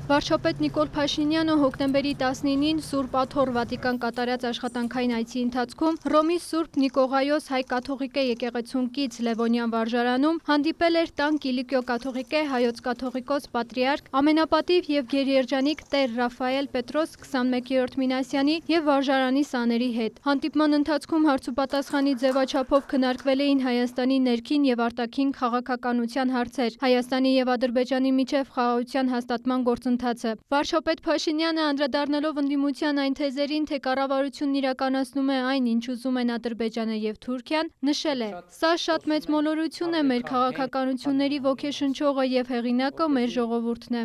Վարչապետ Նիկոլ Փաշինյանը հոկտեմբերի 19-ին Սուրբ Աթոռ Վատիկան կատարած աշխատանքային այցի ընթացքում Հռոմի Սուրբ Նիկողայոս հայ-կաթողիկե եկեղեցուն կից Լևոնյան վարժարանում հանդիպել էր տան Կիլիկիո կաթողիկե հայոց կաթողիկոս պատրիարք ամենապատիվ եւ գերերջանիկ Տեր Ռաֆայել Պետրոս 21-րդ Մինասյանի եւ վարժարանի սաների հետ։ Հանդիպման ընթացքում հարցուպատասխանի ձևաչափով քննարկվել էին Հայաստանի ներքին եւ արտաքին քաղաքականության հարցեր, Հայաստանի եւ Ադրբեջանի միջև խաղաղության հաստատման գործընթացը։ Վարչապետ Փաշինյանը անդրադառնալով ընդդիմության այն թեզերին, թե կառավարությունն իրականացնում է այն, ինչ ուզում են Ադրբեջանը եւ Թուրքիան, նշել է. «Սա շատ մեծ մոլորություն է, մեր քաղաքականությունների ոգեշնչողը եւ հեղինակը մեր ժողովուրդն է»։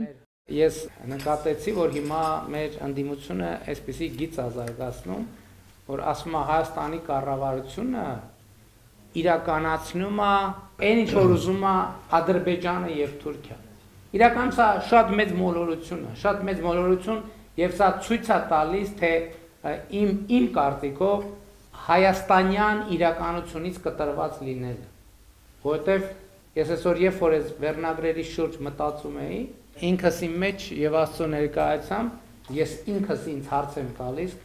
Ես նկատեցի, որ հիմա մեր ընդդիմությունը այսպեսի գիծ ազարգացնում, որ ասում է Հայաստանի կառավարությունը իրականացնում է այն ինչ որ ուզում է Ադրբեջանը եւ Թուրքիան։ Իրականում սա շատ մեծ մոլորություն եւ սա ցույց է տալիս, թե իմ կարծիքով հայաստանյան իրականությունից կտրված լինելը, որովհետեւ ես այսօր երբ որ այս վերնագրերի շուրջ մտածում էի, ինքս իմ մեջ եւ Աստծո ներկայությամբ ես ինքս ինձ հարց եմ տալիս,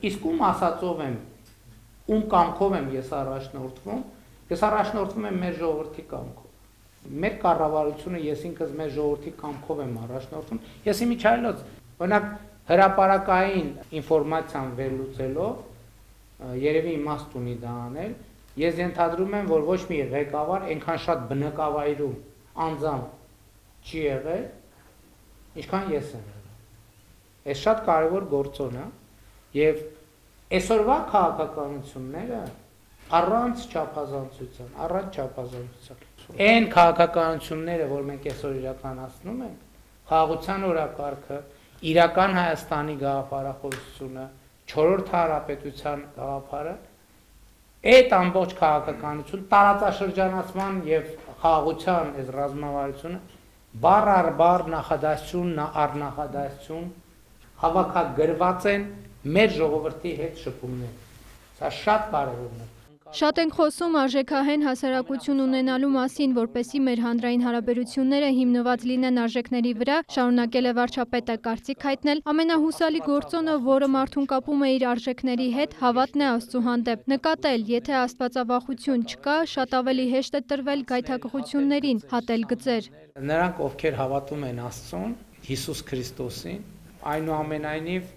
իսկ ում ասածով եմ, ում կամքով եմ ես առաջնորդվում եմ մեր ժողովրդի կամքով։ Մեր կառավարությունը ես ինքս մեր ժողովրդի կամքով եմ առաջնորդվում։ Ես իմիջայլոց, օրինակ հրապարակային ինֆորմացիան վերլուծելով երևի իմաստ ունի դա անել, ես ենթադրում եմ, որ ոչ մի ղեկավար այնքան շատ բնակավայրում անձամբ չի եղել, ինչքան ես եմ եղել։ Այս շատ կարևոր գործոն է եւ այսօրվա քաղաքականությունները առանց չափազանցության Այն քաղաքականությունները, որ մենք այսօր իրականացնում ենք, խաղաղության օրակարգը, իրական Հայաստանի գաղափարախոսությունը, 4-րդ հանրապետության գաղափարը, այդ ամբողջ քաղաքականություն, տարածաշրջանացման եւ խաղաղության այս ռազմավարությունը բառ առ բառ նախադասություն առ նախադասություն հավաքագրված են մեր ժողովրդի հետ շփումներ։ Սա շատ կարևորն է։ Շատ ենք խոսում արժեքահեն հասարակություն ունենալու մասին, որպեսզի մեր հանրային հարաբերությունները հիմնված լինեն արժեքների վրա, շարունակել է վարչապետը կարծիք հայտնել, ամենահուսալի գործոնը, որը մարդուն կապում է իր արժեքների հետ, հավատն է Աստծու հանդեպ, նկատել, եթե աստվածավախություն չկա, շատ ավելի հեշտ է տրվել գայթակղություններին, հատել գծեր։ Նրանք, ովքեր հավատում են Աստծուն, Հիսուս Քրիստոսին, այնուամենայնիվ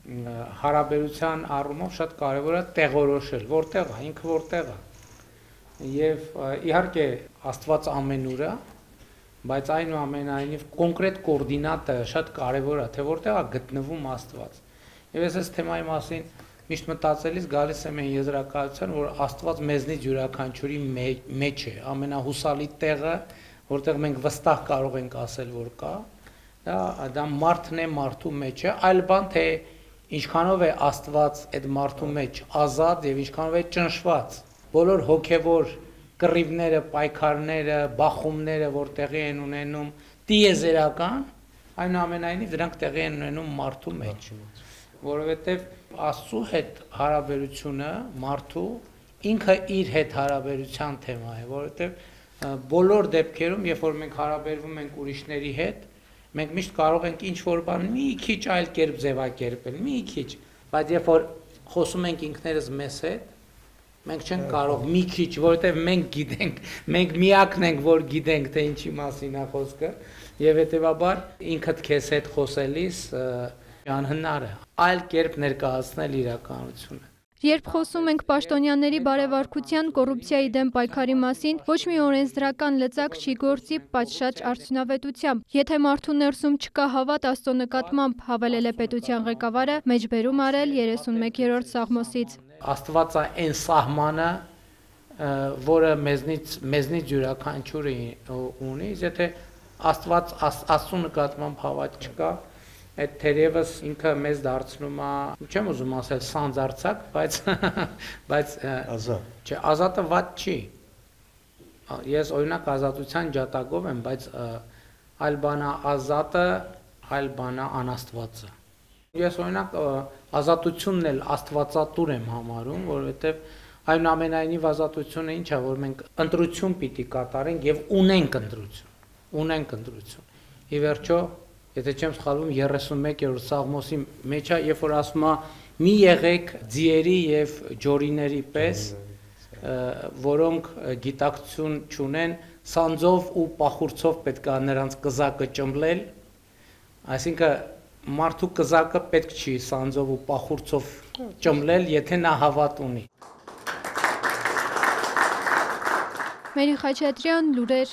հարաբերության առումով շատ կարևոր է տեղորոշել, որտեղ է, ինքը որտեղ է։ Եվ իհարկե Աստված ամենուր է, բայց այնուամենայնիվ կոնկրետ կոորդինատը շատ կարևոր է, թե որտեղ է գտնվում Աստված։ Եվ ես այս թեմայի մասին միշտ մտածելիս գալիս եմ այն եզրակացության, որ Աստված մեզնից յուրաքանչյուրի մեջ է, ամենահուսալի տեղը, որտեղ մենք վստահ կարող ենք ասել, որ կա, դա մարդն է, մարդու մեջ է, այլ բան թե ինչքանով է Աստված այդ մարդու մեջ ազատ եւ ինչքանով է ճնշված։ Բոլոր հոգեվոր կռիվները, պայքարները, բախումները, որ տեղի են ունենում տիեզերական, այնուամենայնիվ դրանք տեղի են ունենում մարդու մեջ, որովհետեւ Աստծո հետ հարաբերությունը մարդու ինքը իր հետ հարաբերության թեմա է, որովհետեւ բոլոր դեպքերում, երբ որ մենք հարաբերվում ենք ուրիշների հետ, մենք միշտ կարող ենք ինչ-որ բան մի քիչ այլ կերպ ձևակերպել, մի քիչ, բայց երբ որ խոսում ենք ինքներս մեզ հետ, մենք չենք կարող մի քիչ, որովհետև մենք գիտենք, մենք միակն ենք, որ գիտենք, թե ինչի մասին է խոսքը, եւ հետեւաբար ինքդ քեզ հետ խոսելիս անհնար է այլ կերպ ներկայացնել իրականությունը։ Երբ խոսում ենք պաշտոնյաների բարևարկության, կոռուպցիայի դեմ պայքարի մասին, ոչ մի օրենսդրական լծակ չի գործի պատշաճ արդյունավետությամբ։ Եթե մարդու ներսում չկա հավատ Աստծո նկատմամբ, հավելել է պետության ղեկավարը, մեջբերում արել 31-րդ Սաղմոսից։ Աստված է այն սահմանը, որը մեզնից յուրաքանչյուրը ունի, եթե Աստված Աստծո նկատմամբ հավատ չկա, այդ թերևս ինքը մեզ դարձնում է, չեմ ուզում ասել սանձարձակ, բայց չէ, ազատը վատ չի։ Ես օրինակ ազատության ջատագով եմ, բայց այլ բան է ազատը, այլ բան է անաստվածը։ Ես օրինակ ազատությունն էլ աստվածատուր եմ համարում, որովհետև այնուամենայնիվ ազատությունը ինչ է, որ մենք ընտրություն պիտի կատարենք եւ ունենք ընտրություն։ Ի վերջո եթե չեմ սխալվում 31-րդ Սաղմոսի մեջ է, երբ որ ասում է մի եղեք ձիերի եւ ջորիների պես, որոնք գիտակցություն չունեն, սանձով ու պախուրցով պետք է նրանց կզակը ճմլել, այսինքն մարդու կզակը պետք չի սանձով ու պախուրցով ճմլել, եթե նա հավատ ունի։ Մերի Խաչատրյան, լուրեր